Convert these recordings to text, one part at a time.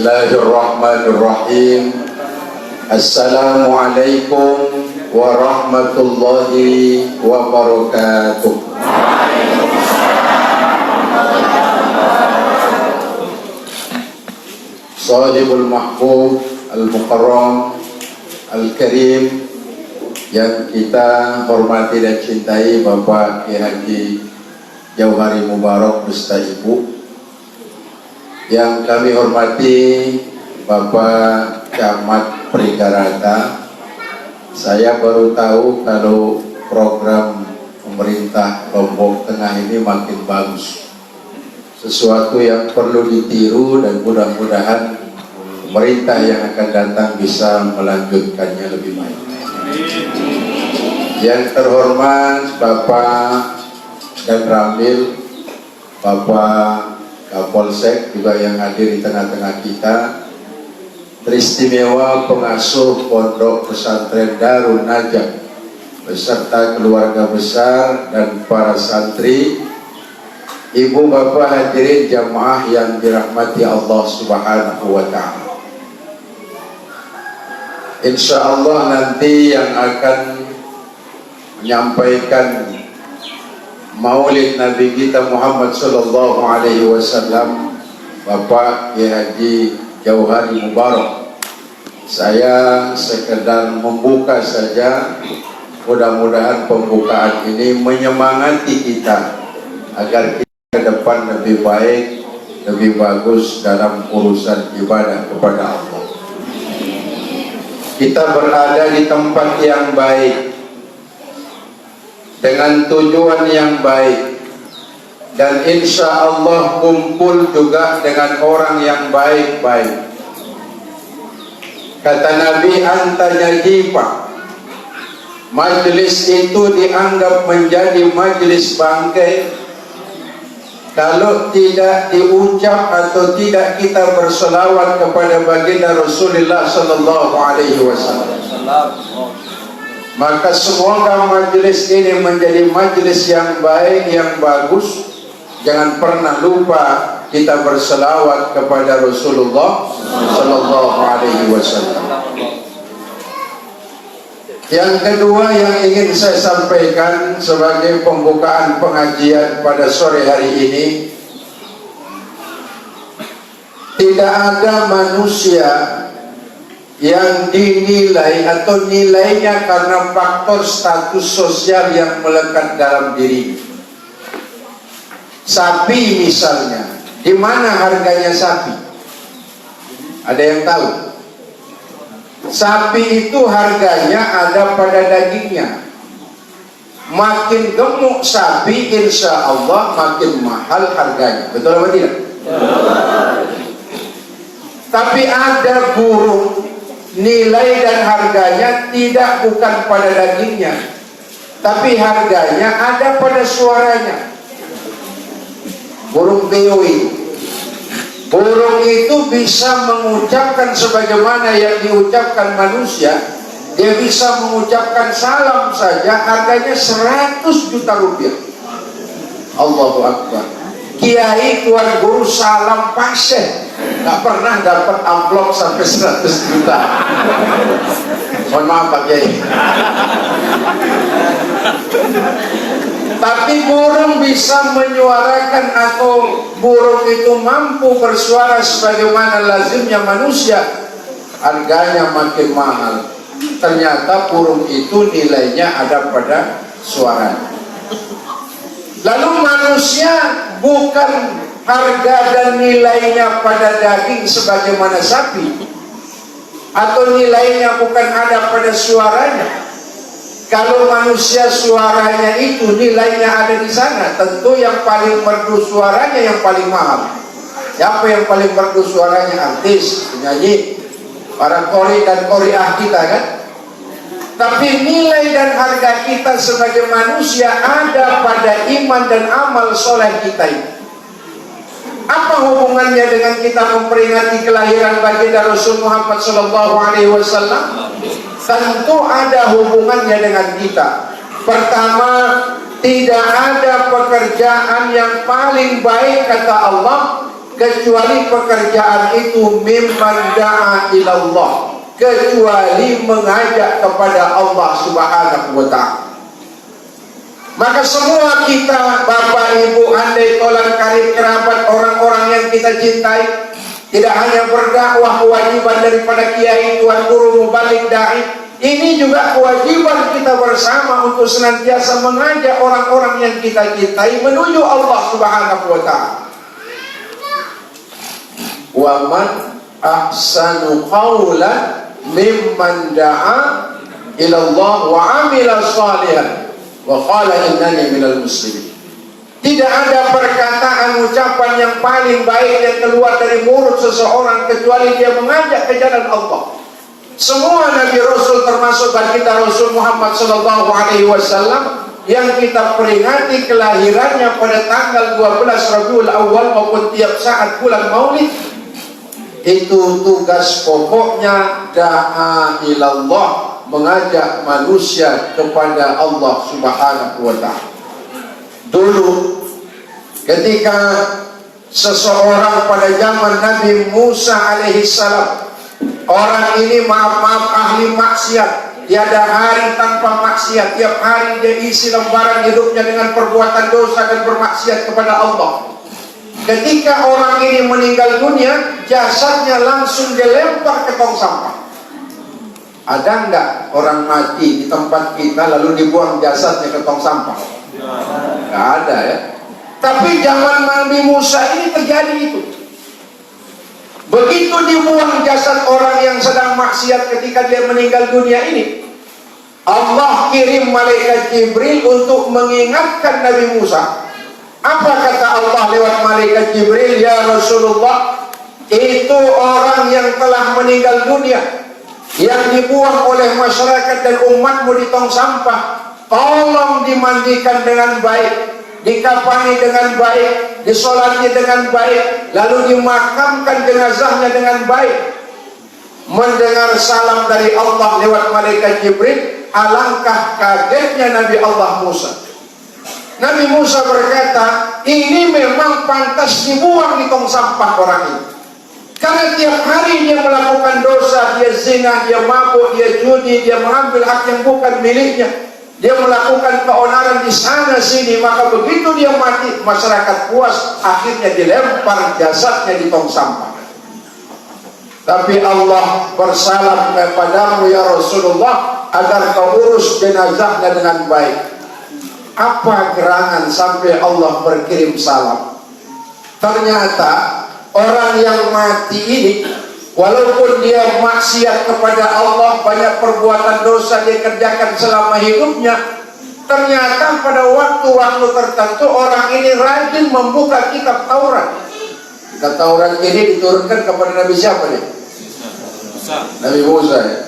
Bismillahirrahmanirrahim. Assalamualaikum warahmatullahi wabarakatuh. Sahibul Mahbub Al-Mukarram Al-Karim yang kita hormati dan cintai, Bapak Kiai Haji Jauhari Mubarak beserta Ibu. Yang kami hormati Bapak Camat Prigarata. Saya baru tahu kalau program pemerintah Lombok Tengah ini makin bagus. Sesuatu yang perlu ditiru dan mudah-mudahan pemerintah yang akan datang bisa melanjutkannya lebih baik. Yang terhormat Bapak dan Ramil, Bapak Kapolsek juga yang hadir di tengah-tengah kita, teristimewa pengasuh Pondok Pesantren Darun Najah beserta keluarga besar dan para santri, ibu bapak hadirin jamaah yang dirahmati Allah Subhanahu wa Ta'ala. Insya Allah nanti yang akan menyampaikan Maulid Nabi kita Muhammad Sallallahu Alaihi Wasallam, Bapak Kiai Haji Jauhari Mubarak. Saya sekedar membuka saja, mudah-mudahan pembukaan ini menyemangati kita agar kita ke depan lebih baik, lebih bagus dalam urusan ibadah kepada Allah. Kita berada di tempat yang baik, dengan tujuan yang baik, dan insya Allah kumpul juga dengan orang yang baik-baik. Kata Nabi, antanya jipa, majlis itu dianggap menjadi majlis bangkai kalau tidak diucap atau tidak kita berselawat kepada baginda Rasulullah Sallallahu Alaihi Wasallam. Maka semoga majelis ini menjadi majelis yang baik, yang bagus. Jangan pernah lupa kita berselawat kepada Rasulullah Sallallahu Alaihi Wasallam. Yang kedua yang ingin saya sampaikan sebagai pembukaan pengajian pada sore hari ini, tidak ada manusia yang dinilai atau nilainya karena faktor status sosial yang melekat dalam diri. Sapi misalnya, di mana harganya sapi? Ada yang tahu? Sapi itu harganya ada pada dagingnya. Makin gemuk sapi, insya Allah makin mahal harganya. Betul apa tidak? Tapi ada burung, nilai dan harganya tidak bukan pada dagingnya, tapi harganya ada pada suaranya. Burung beo itu, burung itu bisa mengucapkan sebagaimana yang diucapkan manusia. Dia bisa mengucapkan salam saja harganya 100 juta rupiah. Allahu Akbar. Kiai tuan guru salam pasien nggak pernah dapat amplop sampai 100 juta. Mohon maaf Pak Kiai. Tapi burung bisa menyuarakan atau burung itu mampu bersuara sebagaimana lazimnya manusia, harganya makin mahal. Ternyata burung itu nilainya ada pada suaranya. Lalu manusia bukan harga dan nilainya pada daging sebagaimana sapi, atau nilainya bukan ada pada suaranya. Kalau manusia suaranya itu nilainya ada di sana, tentu yang paling merdu suaranya yang paling mahal. Siapa yang paling merdu suaranya? Artis, penyanyi, para kori dan koriah kita kan. Tapi nilai dan harga kita sebagai manusia ada pada iman dan amal soleh kita itu. Apa hubungannya dengan kita memperingati kelahiran baginda Rasul Muhammad Sallallahu Alaihi Wasallam? Tentu ada hubungannya dengan kita. Pertama, tidak ada pekerjaan yang paling baik kata Allah kecuali pekerjaan itu mimman da'a ilallah, kecuali mengajak kepada Allah Subhanahu wa ta'ala. Maka semua kita, bapak, ibu, andai tolak karib kerabat, orang-orang yang kita cintai, tidak hanya berdakwah kewajiban daripada kiai, tuan guru, mubalik, dai. Ini juga kewajiban kita bersama untuk senantiasa mengajak orang-orang yang kita cintai menuju Allah Subhanahu wa ta'ala. Wa man ahsanu qawlan mimman da'a ila Allah wa amila salihan wa qala innani minal muslimin. Tidak ada perkataan ucapan yang paling baik yang keluar dari mulut seseorang kecuali dia mengajak ke jalan Allah. Semua Nabi Rasul termasuk baginda Rasul Muhammad sallallahu alaihi wasallam yang kita peringati kelahirannya pada tanggal 12 Rabiul Awal maupun tiap saat bulan Maulid, itu tugas pokoknya da'a ilallah, mengajak manusia kepada Allah Subhanahu wa ta'ala. Dulu ketika seseorang pada zaman Nabi Musa alaihissalam, orang ini maaf-maaf ahli maksiat, tiada hari tanpa maksiat, tiap hari dia isi lembaran hidupnya dengan perbuatan dosa dan bermaksiat kepada Allah. Ketika orang ini meninggal dunia, jasadnya langsung dilempar ke tong sampah. Ada enggak orang mati di tempat kita lalu dibuang jasadnya ke tong sampah? Enggak ada ya. Tapi zaman Nabi Musa ini terjadi itu. Begitu dibuang jasad orang yang sedang maksiat ketika dia meninggal dunia ini, Allah kirim malaikat Jibril untuk mengingatkan Nabi Musa. Apa kata Allah lewat malaikat Jibril? Ya Rasulullah, itu orang yang telah meninggal dunia, yang dibuang oleh masyarakat dan umatmu di tong sampah, tolong dimandikan dengan baik, dikafani dengan baik, disolati dengan baik, lalu dimakamkan jenazahnya dengan baik. Mendengar salam dari Allah lewat malaikat Jibril, alangkah kagetnya Nabi Allah Musa. Nabi Musa berkata, ini memang pantas dibuang di tong sampah orang ini. Karena tiap hari dia melakukan dosa, dia zina, dia mabuk, dia judi, dia mengambil hak yang bukan miliknya, dia melakukan keonaran di sana sini. Maka begitu dia mati, masyarakat puas, akhirnya dilempar jasadnya di tong sampah. Tapi Allah bersalam kepadamu ya Rasulullah, agar kau urus jenazahnya dengan baik. Apa gerangan sampai Allah berkirim salam? Ternyata orang yang mati ini, walaupun dia maksiat kepada Allah, banyak perbuatan dosa dia kerjakan selama hidupnya, ternyata pada waktu-waktu tertentu orang ini rajin membuka kitab Taurat. Kitab Taurat ini diturunkan kepada Nabi siapa nih? Nabi Musa ya.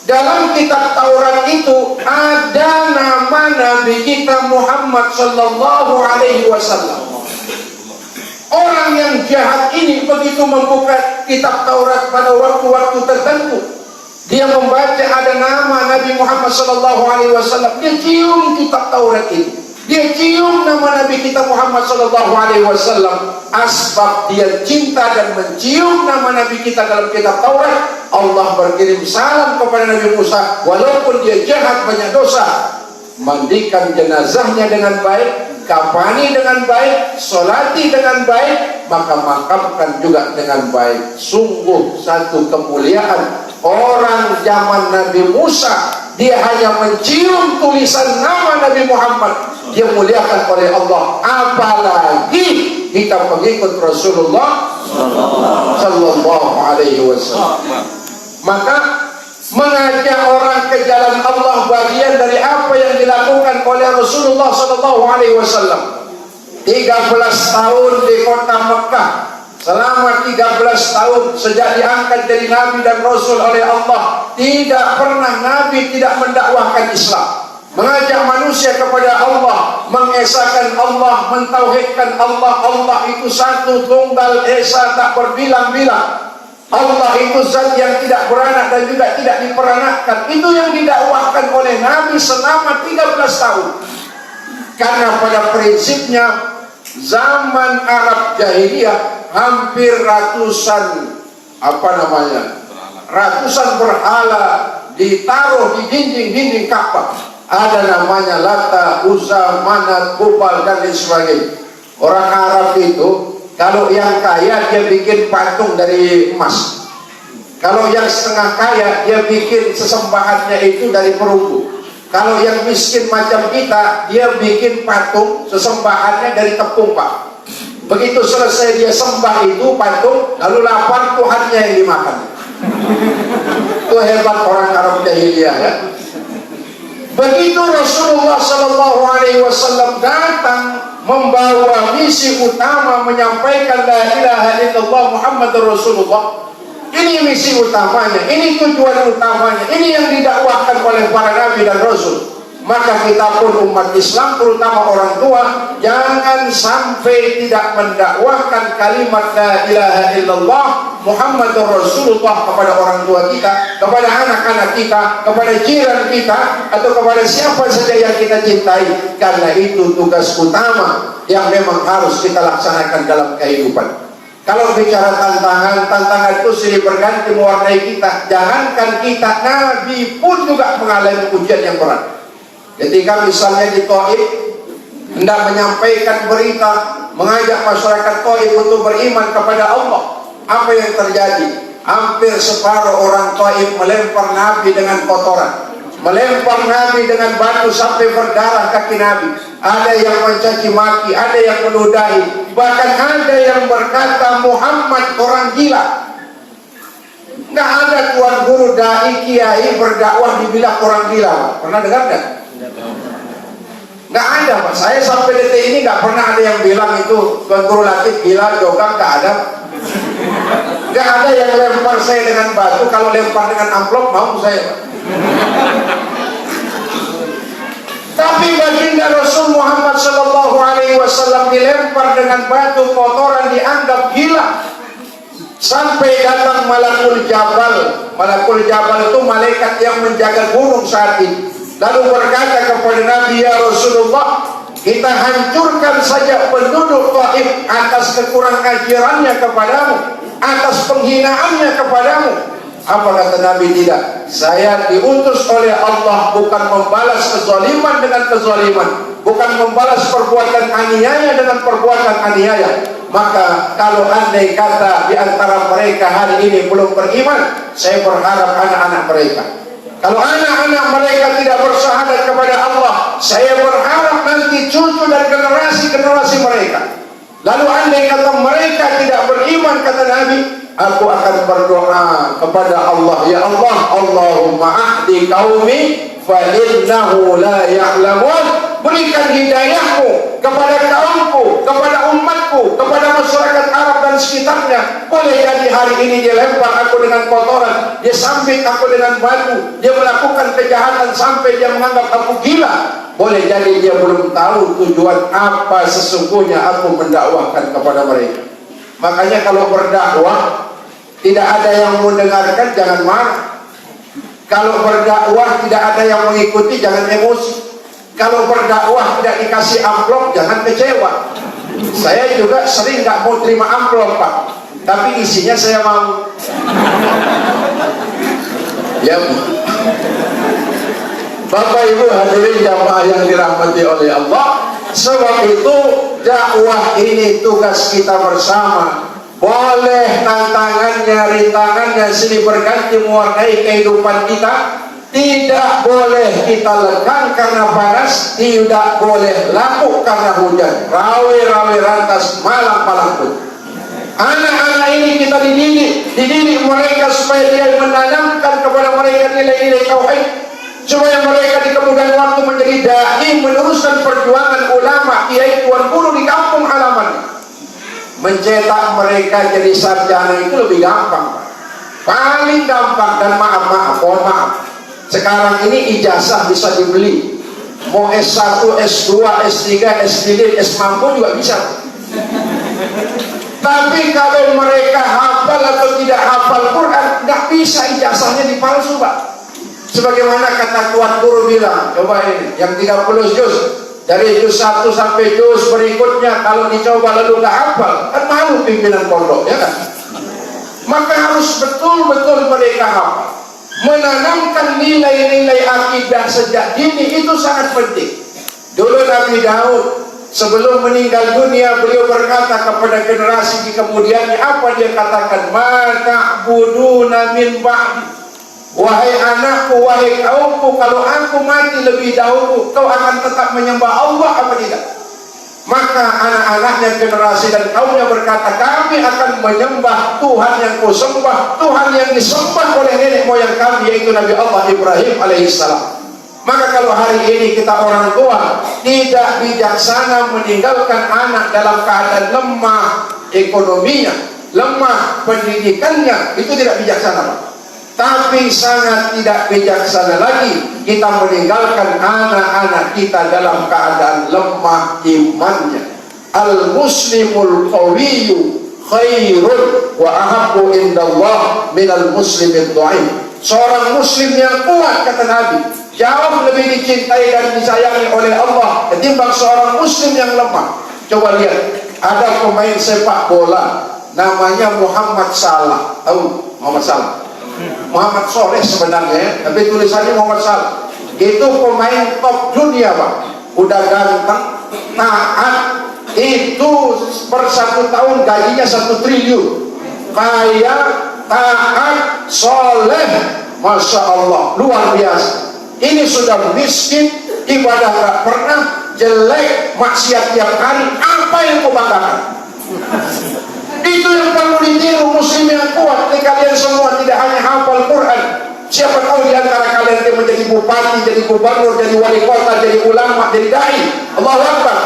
Dalam kitab Taurat itu ada nama Nabi kita Muhammad sallallahu alaihi wasallam. Orang yang jahat ini begitu membuka kitab Taurat pada waktu-waktu tertentu, dia membaca ada nama Nabi Muhammad sallallahu alaihi wasallam, dia cium kitab Taurat itu, dia cium nama Nabi kita Muhammad sallallahu alaihi wasallam. Asbab dia cinta dan mencium nama Nabi kita dalam kitab Taurat, Allah berkirim salam kepada Nabi Musa, walaupun dia jahat banyak dosa, mandikan jenazahnya dengan baik, kafani dengan baik, solati dengan baik, maka makamkan juga dengan baik. Sungguh satu kemuliaan orang zaman Nabi Musa, dia hanya mencium tulisan nama Nabi Muhammad, dia muliakan oleh Allah. Apalagi kita pengikut Rasulullah sallallahu alaihi wasallam. Maka mengajak orang ke jalan Allah bagian dari apa yang dilakukan oleh Rasulullah sallallahu alaihi wasallam. 13 tahun di kota Mekah, selama 13 tahun sejak diangkat jadi Nabi dan Rasul oleh Allah, tidak pernah Nabi tidak mendakwahkan Islam, mengajak manusia kepada Allah, mengesahkan Allah, mentauhidkan Allah. Allah itu satu, tunggal, esa, tak berbilang-bilang. Allah itu zat yang tidak beranak dan juga tidak diperanakkan. Itu yang didakwahkan oleh Nabi selama 13 tahun. Karena pada prinsipnya zaman Arab jahiliyah hampir ratusan berhala ditaruh di dinding-dinding Ka'bah. Ada namanya Lata, Uzza, Manat, Hubal dan lain sebagainya. Orang Arab itu kalau yang kaya dia bikin patung dari emas. Kalau yang setengah kaya dia bikin sesembahannya itu dari perunggu. Kalau yang miskin macam kita, dia bikin patung sesembahannya dari tepung, Pak. Begitu selesai dia sembah itu patung, lalu lapar Tuhannya yang dimakan. Itu hebat orang Arab jahiliyah ya. Begitu Rasulullah SAW datang membawa misi utama menyampaikan la ilaha illallah Muhammadur Rasulullah. Ini misi utamanya, ini tujuan utamanya, ini yang didakwahkan oleh para nabi dan rasul. Maka kita pun umat Islam, terutama orang tua, jangan sampai tidak mendakwahkan kalimat la ilaha illallah Muhammadur Rasulullah kepada orang tua kita, kepada anak-anak kita, kepada jiran kita, atau kepada siapa saja yang kita cintai. Karena itu tugas utama yang memang harus kita laksanakan dalam kehidupan. Kalau bicara tantangan itu silih berganti mewarnai kita. Jangankan kita, Nabi pun juga mengalami ujian yang berat. Ketika misalnya di Taif hendak menyampaikan berita, mengajak masyarakat Taif untuk beriman kepada Allah, apa yang terjadi? Hampir separuh orang Taif melempar Nabi dengan kotoran, melempar Nabi dengan batu sampai berdarah kaki Nabi. Ada yang mencaci maki, ada yang meludahi, bahkan ada yang berkata Muhammad orang gila. Nggak ada tuan guru dai kiai berdakwah dibilang orang gila. Pernah dengar nggak? Nggak ada, Pak. Saya sampai detik ini nggak pernah ada yang bilang itu tuan guru Latif gila, jogang, nggak ada. Nggak ada yang lempar saya dengan batu. Kalau lempar dengan amplop mau saya, Pak. Tapi baginda Rasul Muhammad SAW dilempar dengan batu kotoran dianggap gila. Sampai datang Malakul Jabal. Malakul Jabal itu malaikat yang menjaga gunung saat itu. Lalu berkata kepada Nabi, ya Rasulullah, kita hancurkan saja penduduk Taif atas kekurang ajarannya kepadamu, atas penghinaannya kepadamu. Apa kata Nabi? Tidak. Saya diutus oleh Allah bukan membalas kezaliman dengan kezaliman, bukan membalas perbuatan aniaya dengan perbuatan aniaya. Maka kalau andai kata di antara mereka hari ini belum beriman, saya berharap anak-anak mereka, kalau anak-anak mereka tidak bersyahadat kepada Allah, saya berharap nanti cucu dan generasi-generasi mereka. Lalu andai kata mereka tidak beriman, kata Nabi, aku akan berdoa kepada Allah, ya Allah, Allahumma ahdi qaumi fa innahu la ya'lamun. Berikan hidayahmu kepada kaumku, kepada umatku, kepada masyarakat Arab dan sekitarnya. Boleh jadi hari ini dia lempar aku dengan kotoran, dia sambit aku dengan batu, dia melakukan kejahatan sampai dia menganggap aku gila. Boleh jadi dia belum tahu tujuan apa sesungguhnya aku mendakwahkan kepada mereka. Makanya kalau berdakwah tidak ada yang mendengarkan, jangan marah. Kalau berdakwah tidak ada yang mengikuti, jangan emosi. Kalau berdakwah tidak dikasih amplop, jangan kecewa. Saya juga sering nggak mau terima amplop, Pak, tapi isinya saya mau. Ya, Bapak Ibu hadirin jamaah yang dirahmati oleh Allah. Sebab itu dakwah ini tugas kita bersama. Boleh tantangannya, rintangannya silih berganti mewarnai kehidupan kita. Tidak boleh kita lekang karena panas, tidak boleh lapuk karena hujan. Rawe-rawe rantas malam-malam pun. Anak-anak ini kita dididik mereka supaya dia menanamkan kepada mereka nilai-nilai tauhid, supaya mereka di kemudian waktu menjadi dai, meneruskan perjuangan ulama, kiai, tuan guru di kampung halaman. Mencetak mereka jadi sarjana itu lebih gampang, paling gampang. Dan maaf, mohon maaf, sekarang ini ijazah bisa dibeli. Mau S1, S2, S3, S3, S mampu juga bisa. Tapi kalau mereka hafal atau tidak hafal Quran, nggak bisa ijazahnya dipalsu, Pak. Sebagaimana kata tuan guru bilang, coba ini yang 30 juz, Dari juz 1 sampai juz berikutnya kalau dicoba lalu nggak hafal, kan malu pimpinan pondok, ya kan? Maka harus betul-betul mereka hafal. Menanamkan nilai-nilai akidah sejak dini itu sangat penting. Dulu Nabi Daud sebelum meninggal dunia, beliau berkata kepada generasi di kemudiannya, apa dia katakan? Ma ta'buduna min ba'di. Wahai anakku, wahai kaumku, kalau aku mati lebih dahulu, kau akan tetap menyembah Allah apa tidak? Maka anak-anaknya, generasi dan kaumnya berkata, kami akan menyembah Tuhan yang kau sembah, Tuhan yang disembah oleh nenek moyang kami, yaitu Nabi Allah Ibrahim alaihissalam. Maka kalau hari ini kita orang tua tidak bijaksana meninggalkan anak dalam keadaan lemah ekonominya, lemah pendidikannya, itu tidak bijaksana, Pak. Tapi sangat tidak bijaksana lagi kita meninggalkan anak-anak kita dalam keadaan lemah imannya. Al-muslimul qawiyyu khairun wa ahabbu indallah minal muslimid dhaif. Seorang muslim yang kuat, kata Nabi, jauh lebih dicintai dan disayangi oleh Allah ketimbang seorang muslim yang lemah. Coba lihat, ada pemain sepak bola namanya Muhammad Salah. Tahu Muhammad Salah? Muhammad Soleh sebenarnya, tapi tulisannya Muhammad Salah. Itu pemain top dunia, Pak. Udah ganteng, taat, itu per 1 tahun gajinya 1 triliun. Kaya, taat, soleh, Masya Allah, luar biasa. Ini sudah miskin, ibadah gak pernah, jelek, maksiat tiap hari. Apa yang kau banggakan? Itu yang perlu ditiru muslim yang kuat. Ini kalian semua tidak hanya hafal Quran. Siapa tahu di antara kalian yang menjadi bupati, jadi gubernur, jadi wali kota, jadi ulama, jadi dai. Allahu Akbar.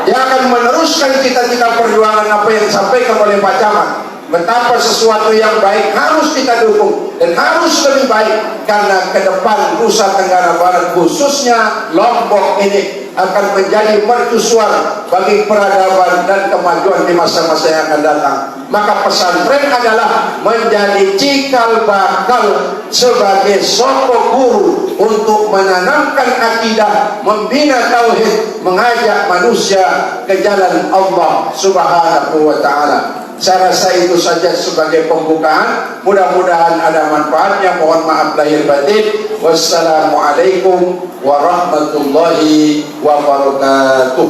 Dia akan meneruskan cita-cita perjuangan apa yang disampaikan oleh Pak Camat. Betapa sesuatu yang baik harus kita dukung dan harus lebih baik, karena ke depan Nusa Tenggara Barat, khususnya Lombok ini, akan menjadi mercusuar bagi peradaban dan kemajuan di masa-masa yang akan datang. Maka pesantren adalah menjadi cikal bakal sebagai sokok guru untuk menanamkan akidah, membina tauhid, mengajak manusia ke jalan Allah Subhanahu wa ta'ala. Saya rasa itu saja sebagai pembukaan. Mudah-mudahan ada manfaatnya. Mohon maaf lahir batin. Wassalamualaikum warahmatullahi wabarakatuh.